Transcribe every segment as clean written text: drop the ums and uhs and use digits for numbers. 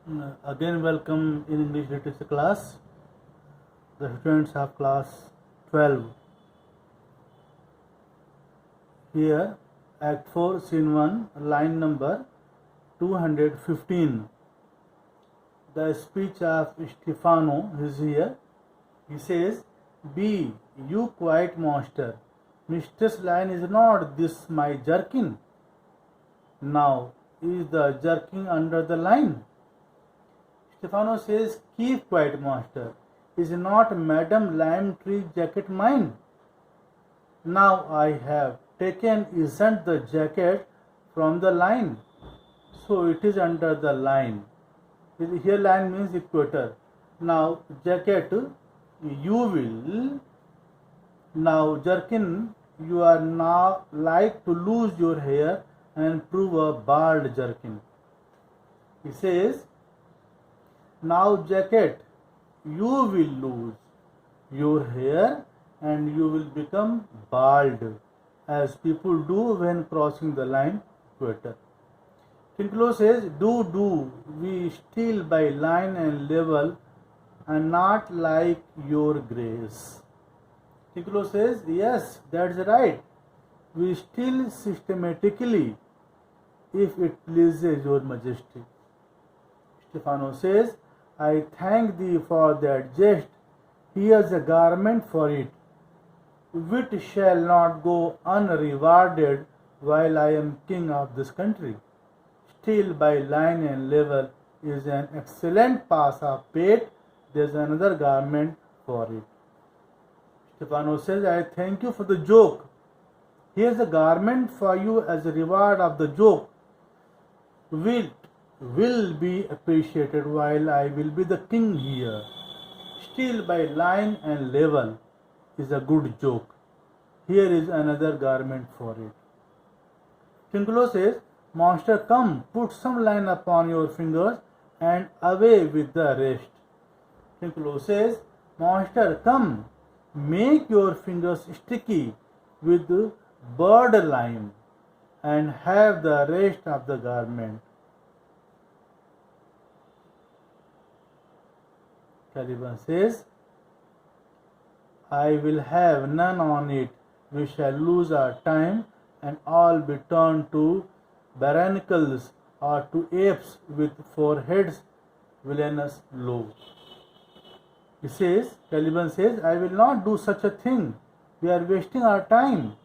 Again, welcome in English literature class. The students of class 12. Here, Act 4, Scene 1, line number 215. The speech of Stefano is here. He says, "Be you quiet, monster. Mistress line is not this my jerkin. Now, is the jerkin under the line?" Stefano says, "Keep quiet, master. Is not Madame Lime Tree jacket mine? Now I have taken isn't the jacket from the line, so it is under the line." Here line means equator. Now jacket you will. Now jerkin, you are now like to lose your hair and prove a bald jerkin. He says, now jacket, you will lose your hair and you will become bald, as people do when crossing the line equator. Tinklo says, do, we steal by line and level and not like your grace. Tinklo says, yes, that's right. We steal systematically if it pleases your majesty. Stefano says, I thank thee for that jest. Here's a garment for it. Wit shall not go unrewarded while I am king of this country. Still by line and level is an excellent pass of pate. There's another garment for it. Stefano says, I thank you for the joke. Here's a garment for you as a reward of the joke. Will be appreciated while I will be the king here. Still by line and level is a good joke. Here is another garment for it. Tinklo says, Monster, come, put some line upon your fingers and away with the rest. Tinklo says, Monster, come, make your fingers sticky with bird lime and have the rest of the garment. Caliban says, I will have none on it. We shall lose our time and all be turned to barnacles or to apes with foreheads villainous low. Caliban says, I will not do such a thing. We are wasting our time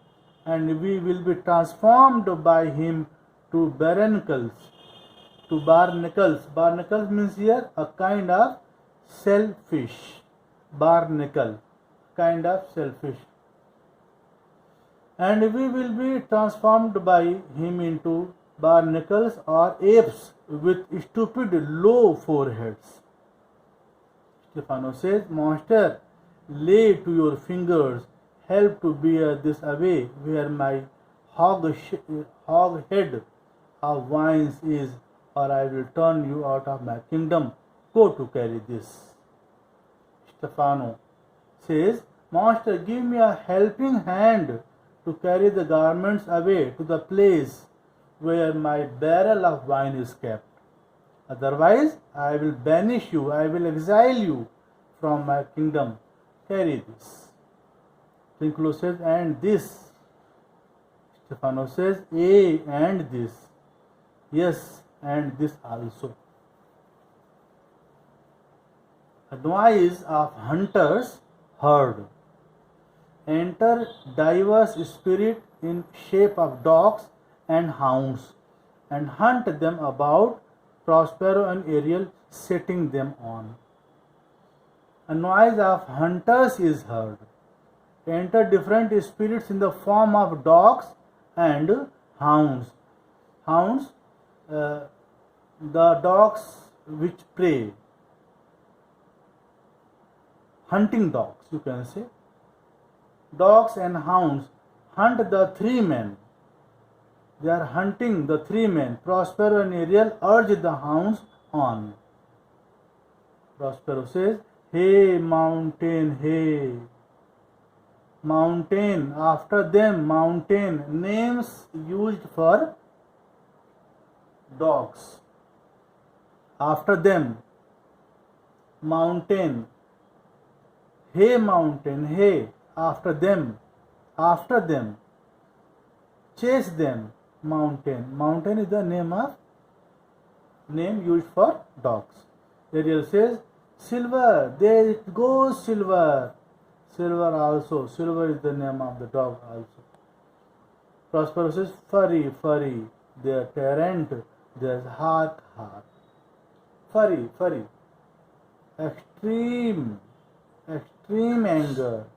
and we will be transformed by him to barnacles. Barnacles means here a kind of shellfish. Barnacle, kind of shellfish. And we will be transformed by him into barnacles or apes with stupid low foreheads. Stefano says, Monster, lay to your fingers, help to bear this away where my hog head of vines is, or I will turn you out of my kingdom. Go to carry this. Stefano says, Monster, give me a helping hand to carry the garments away to the place where my barrel of wine is kept. Otherwise, I will banish you, I will exile you from my kingdom. Carry this. Tinklo says, and this. Stefano says, and this. Yes, and this also. A noise of hunters heard. Enter diverse spirits in shape of dogs and hounds, and hunt them about, Prospero and Ariel setting them on. A noise of hunters is heard. Enter different spirits in the form of dogs and hounds. The dogs which prey. Hunting dogs, you can say. Dogs and hounds hunt the three men. They are hunting the three men. Prospero and Ariel urge the hounds on. Prospero says, Hey, mountain, hey. Mountain, after them, mountain, names used for dogs. after them. Mountain, hey mountain, hey, after them, after them. Chase them, mountain. Mountain is the name used for dogs. Ariel says, Silver, there it goes, Silver. Silver also, Silver is the name of the dog also. Prospero says, Furry, Furry, their parent, there's Hark, Hark. Furry, Furry. Extreme, extreme anger,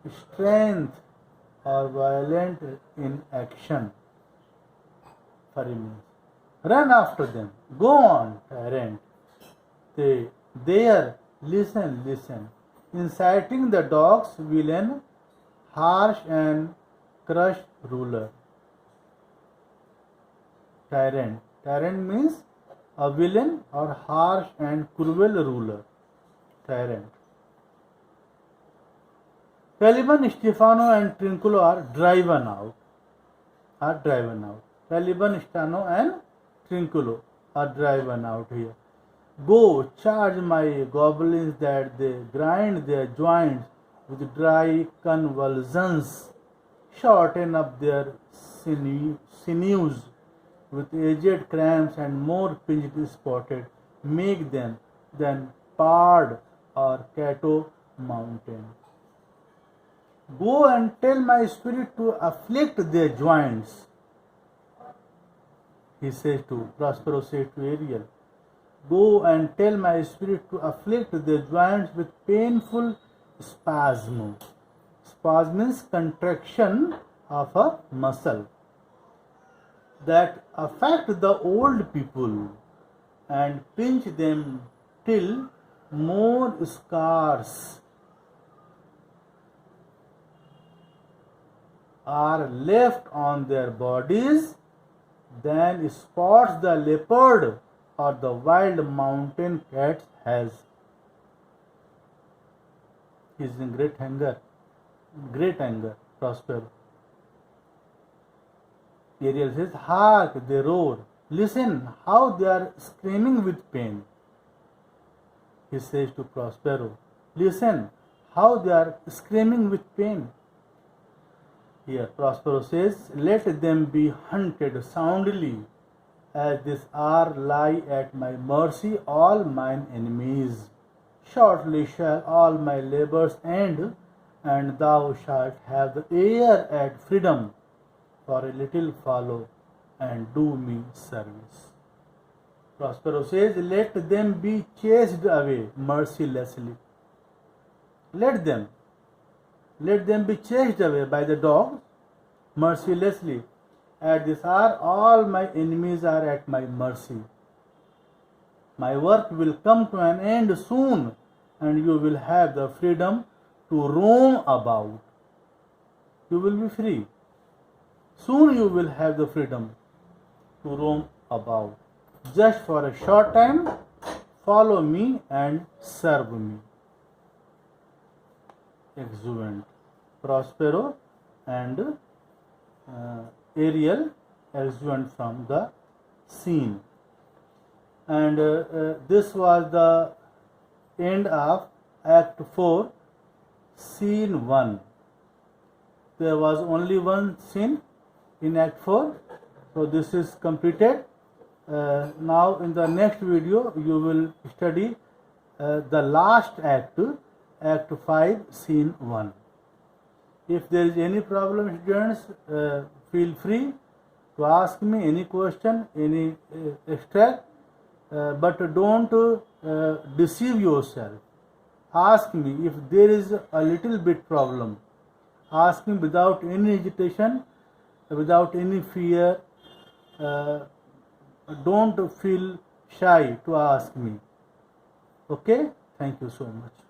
strength or violent in action. Furry means run after them, go on, parent. There, listen, listen. Inciting the dog's villain, harsh and crushed ruler. Tyrant. Tyrant means a villain or harsh and cruel ruler. Tyrant. Caliban, Stefano and Trinculo are driven out. Caliban, Stefano and Trinculo are driven out here. Go, charge my goblins that they grind their joints with dry convulsions, shorten up their sinews with aged cramps and more pinched spotted, make them than Pard or Cato mountain. Go and tell my spirit to afflict their joints. He says to, Prospero says to Ariel, go and tell my spirit to afflict their joints with painful spasm. Spasm means contraction of a muscle that affect the old people and pinch them till more scars are left on their bodies than spots the leopard or the wild mountain cat has. He is in great anger, Prospero. Ariel says, hark, they roar. Listen how they are screaming with pain. He says to Prospero, listen how they are screaming with pain. Here Prospero says, let them be hunted soundly, as this hour lie at my mercy all mine enemies. Shortly shall all my labors end, and thou shalt have the air at freedom, for a little follow and do me service. Prospero says, let them be chased away mercilessly. Let them be chased away by the dogs mercilessly. At this hour, all my enemies are at my mercy. My work will come to an end soon, and you will have the freedom to roam about. You will be free. Soon you will have the freedom to roam about. Just for a short time, follow me and serve me. Exuberant. Prospero and Ariel exuberant from the scene. And this was the end of Act 4, Scene 1. There was only one scene in Act 4. So this is completed. Now in the next video you will study the last act, Act 5, Scene 1. If there is any problem, students, feel free to ask me any question, any extract, but don't deceive yourself. Ask me if there is a little bit problem. Ask me without any hesitation, without any fear. Don't feel shy to ask me. Okay? Thank you so much.